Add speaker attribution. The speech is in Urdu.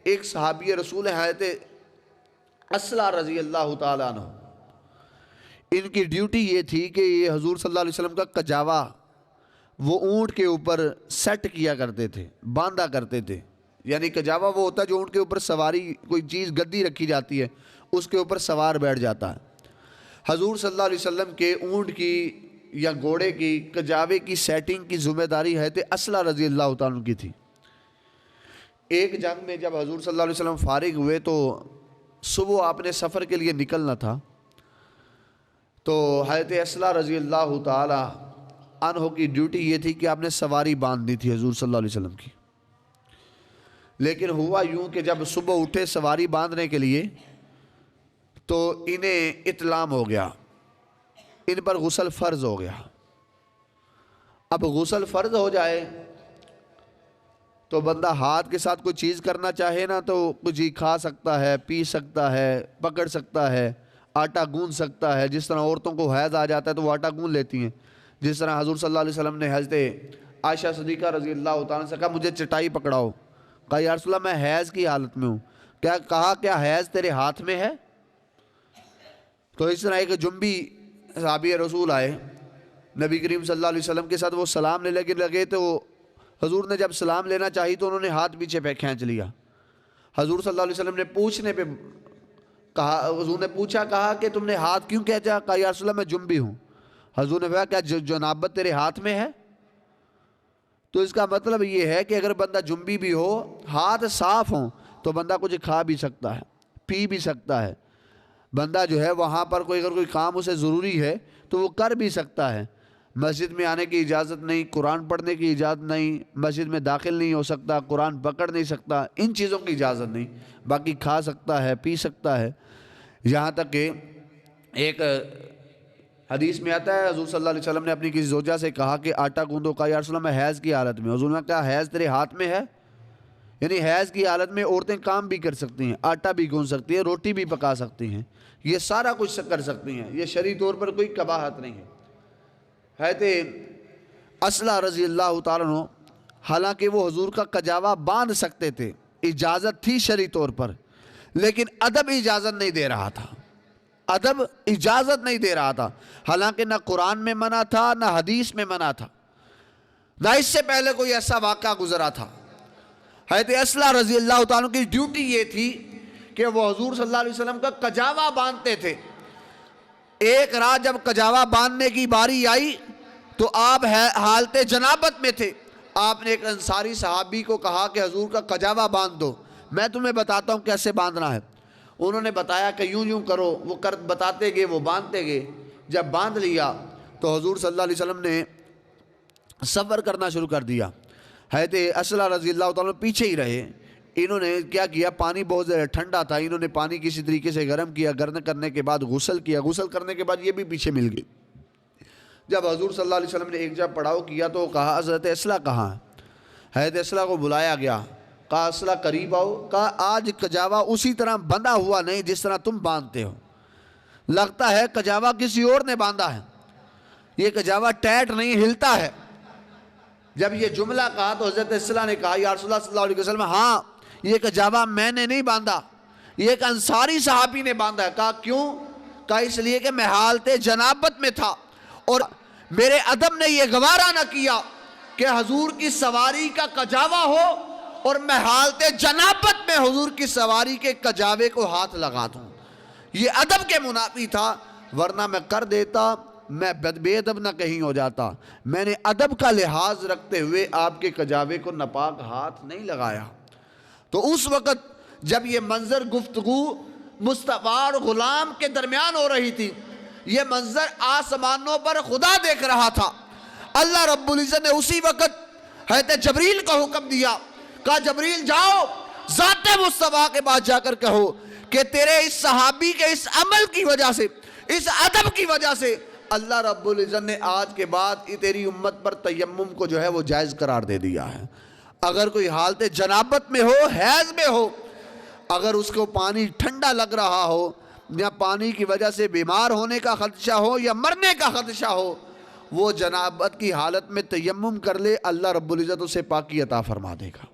Speaker 1: ایک صحابی رسول حضرت اسلہ رضی اللہ تعالیٰ عنہ، ان کی ڈیوٹی یہ تھی کہ یہ حضور صلی اللہ علیہ وسلم کا کجاوا وہ اونٹ کے اوپر سیٹ کیا کرتے تھے، باندھا کرتے تھے. یعنی کجاوا وہ ہوتا ہے جو اونٹ کے اوپر سواری، کوئی چیز گدی رکھی جاتی ہے اس کے اوپر سوار بیٹھ جاتا ہے. حضور صلی اللہ علیہ وسلم کے اونٹ کی یا گھوڑے کی کجاوے کی سیٹنگ کی ذمہ داری حضرت اسلہ رضی اللہ تعالیٰ عنہ کی تھی. ایک جنگ میں جب حضور صلی اللہ علیہ وسلم فارغ ہوئے تو صبح آپ نے سفر کے لیے نکلنا تھا، تو حضرت اسلہ رضی اللہ تعالی عنہ کی ڈیوٹی یہ تھی کہ آپ نے سواری باندھنی تھی حضور صلی اللہ علیہ وسلم کی. لیکن ہوا یوں کہ جب صبح اٹھے سواری باندھنے کے لیے تو انہیں اطلام ہو گیا، ان پر غسل فرض ہو گیا. اب غسل فرض ہو جائے تو بندہ ہاتھ کے ساتھ کوئی چیز کرنا چاہے نا تو کچھ ہی کھا سکتا ہے، پی سکتا ہے، پکڑ سکتا ہے، آٹا گوندھ سکتا ہے. جس طرح عورتوں کو حیض آ جاتا ہے تو وہ آٹا گوندھ لیتی ہیں، جس طرح حضور صلی اللہ علیہ وسلم نے حضرت عائشہ صدیقہ رضی اللہ تعالیٰ سے کہا مجھے چٹائی پکڑاؤ. کہا یا رسول اللہ میں حیض کی حالت میں ہوں. کیا حیض تیرے ہاتھ میں ہے؟ تو اس طرح ایک جنبی صحابی رسول آئے نبی کریم صلی اللہ علیہ وسلم کے ساتھ، وہ سلام لینے لگے تو حضور نے جب سلام لینا چاہی تو انہوں نے ہاتھ پیچھے پہ کھینچ لیا. حضور صلی اللہ علیہ وسلم نے پوچھنے پہ کہا، حضور نے پوچھا کہا کہ تم نے ہاتھ کیوں کھینچا؟ کہا یا رسول اللہ میں جنبی ہوں. حضور نے کہا کیا جنابت تیرے ہاتھ میں ہے؟ تو اس کا مطلب یہ ہے کہ اگر بندہ جنبی بھی ہو، ہاتھ صاف ہوں تو بندہ کچھ کھا بھی سکتا ہے، پی بھی سکتا ہے. بندہ جو ہے وہاں پر اگر کوئی کام اسے ضروری ہے تو وہ کر بھی سکتا ہے. مسجد میں آنے کی اجازت نہیں، قرآن پڑھنے کی اجازت نہیں، مسجد میں داخل نہیں ہو سکتا، قرآن پکڑ نہیں سکتا، ان چیزوں کی اجازت نہیں. باقی کھا سکتا ہے، پی سکتا ہے. یہاں تک کہ ایک حدیث میں آتا ہے حضور صلی اللہ علیہ وسلم نے اپنی کسی زوجہ سے کہا کہ آٹا گوندھو. کہا یا رسول اللہ میں حیض کی حالت میں. حضور نے کہا حیض تیرے ہاتھ میں ہے؟ یعنی حیض کی حالت میں عورتیں کام بھی کر سکتی ہیں، آٹا بھی گوندھ سکتی ہیں، روٹی بھی پکا سکتی ہیں، یہ سارا کچھ کر سکتی ہیں. یہ شرعی طور پر کوئی قباحت نہیں ہے. حضرت اسلہ رضی اللہ تعالیٰ عنہ حالانکہ وہ حضور کا کجاوا باندھ سکتے تھے، اجازت تھی شرعی طور پر، لیکن ادب اجازت نہیں دے رہا تھا. ادب اجازت نہیں دے رہا تھا. حالانکہ نہ قرآن میں منع تھا نہ حدیث میں منع تھا، نہ اس سے پہلے کوئی ایسا واقعہ گزرا تھا. حضرت اسلہ رضی اللہ تعالیٰ کی ڈیوٹی یہ تھی کہ وہ حضور صلی اللہ علیہ وسلم کا کجاوا باندھتے تھے. ایک رات جب کجاوا باندھنے کی باری آئی تو آپ حالت جنابت میں تھے. آپ نے ایک انصاری صحابی کو کہا کہ حضور کا کجاوا باندھ دو، میں تمہیں بتاتا ہوں کیسے باندھنا ہے. انہوں نے بتایا کہ یوں یوں کرو، وہ بتاتے گئے، وہ باندھتے گئے. جب باندھ لیا تو حضور صلی اللہ علیہ وسلم نے صبر کرنا شروع کر دیا. حضرت اسلہ رضی اللہ تعالیٰ پیچھے ہی رہے. انہوں نے کیا کیا، پانی بہت زیادہ ٹھنڈا تھا، انہوں نے پانی کسی طریقے سے گرم کیا، گرم کرنے کے بعد غسل کیا، غسل کرنے کے بعد یہ بھی پیچھے مل گئی. جب حضور صلی اللہ علیہ وسلم نے ایک جب پڑاؤ کیا تو کہا حضرت اسلہ کہاں ہے؟ حضرت اسلہ کو بلایا گیا. کہا اسلہ قریب آؤ. کہا آج کجاوا اسی طرح بندھا ہوا نہیں جس طرح تم باندھتے ہو، لگتا ہے کجاوا کسی اور نے باندھا ہے، یہ کجاوا ٹیٹ نہیں ہلتا ہے. جب یہ جملہ کہا تو حضرت اسلہ نے کہا یا رسول اللہ صلی اللہ علیہ وسلم ہاں یہ کجاوا میں نے نہیں باندھا، یہ ایک انصاری صحابی نے باندھا ہے. کہا کیوں؟ کہا اس لیے کہ میں حالت جنابت میں تھا اور میرے ادب نے یہ گوارا نہ کیا کہ حضور کی سواری کا کجاوا ہو اور میں حالت جنابت میں حضور کی سواری کے کجاوے کو ہاتھ لگا دوں. یہ ادب کے منافی تھا، ورنہ میں کر دیتا، میں بے ادب نہ کہیں ہو جاتا. میں نے ادب کا لحاظ رکھتے ہوئے آپ کے کجاوے کو ناپاک ہاتھ نہیں لگایا. تو اس وقت جب یہ منظر گفتگو مصطفیٰ اور غلام کے درمیان ہو رہی تھی، یہ منظر آسمانوں پر خدا دیکھ رہا تھا. اللہ رب العزت نے اسی وقت حضرت جبریل کو حکم دیا. کہا جبریل جاؤ ذات مصطفیٰ کے پاس جا کر کہو کہ تیرے اس صحابی کے اس عمل کی وجہ سے، اس ادب کی وجہ سے اللہ رب العزت نے آج کے بعد تیری امت پر تیمم کو جو ہے وہ جائز قرار دے دیا ہے. اگر کوئی حالت جنابت میں ہو، حیض میں ہو، اگر اس کو پانی ٹھنڈا لگ رہا ہو یا پانی کی وجہ سے بیمار ہونے کا خدشہ ہو یا مرنے کا خدشہ ہو، وہ جنابت کی حالت میں تیمم کر لے، اللہ رب العزت اسے پاکی عطا فرما دے گا.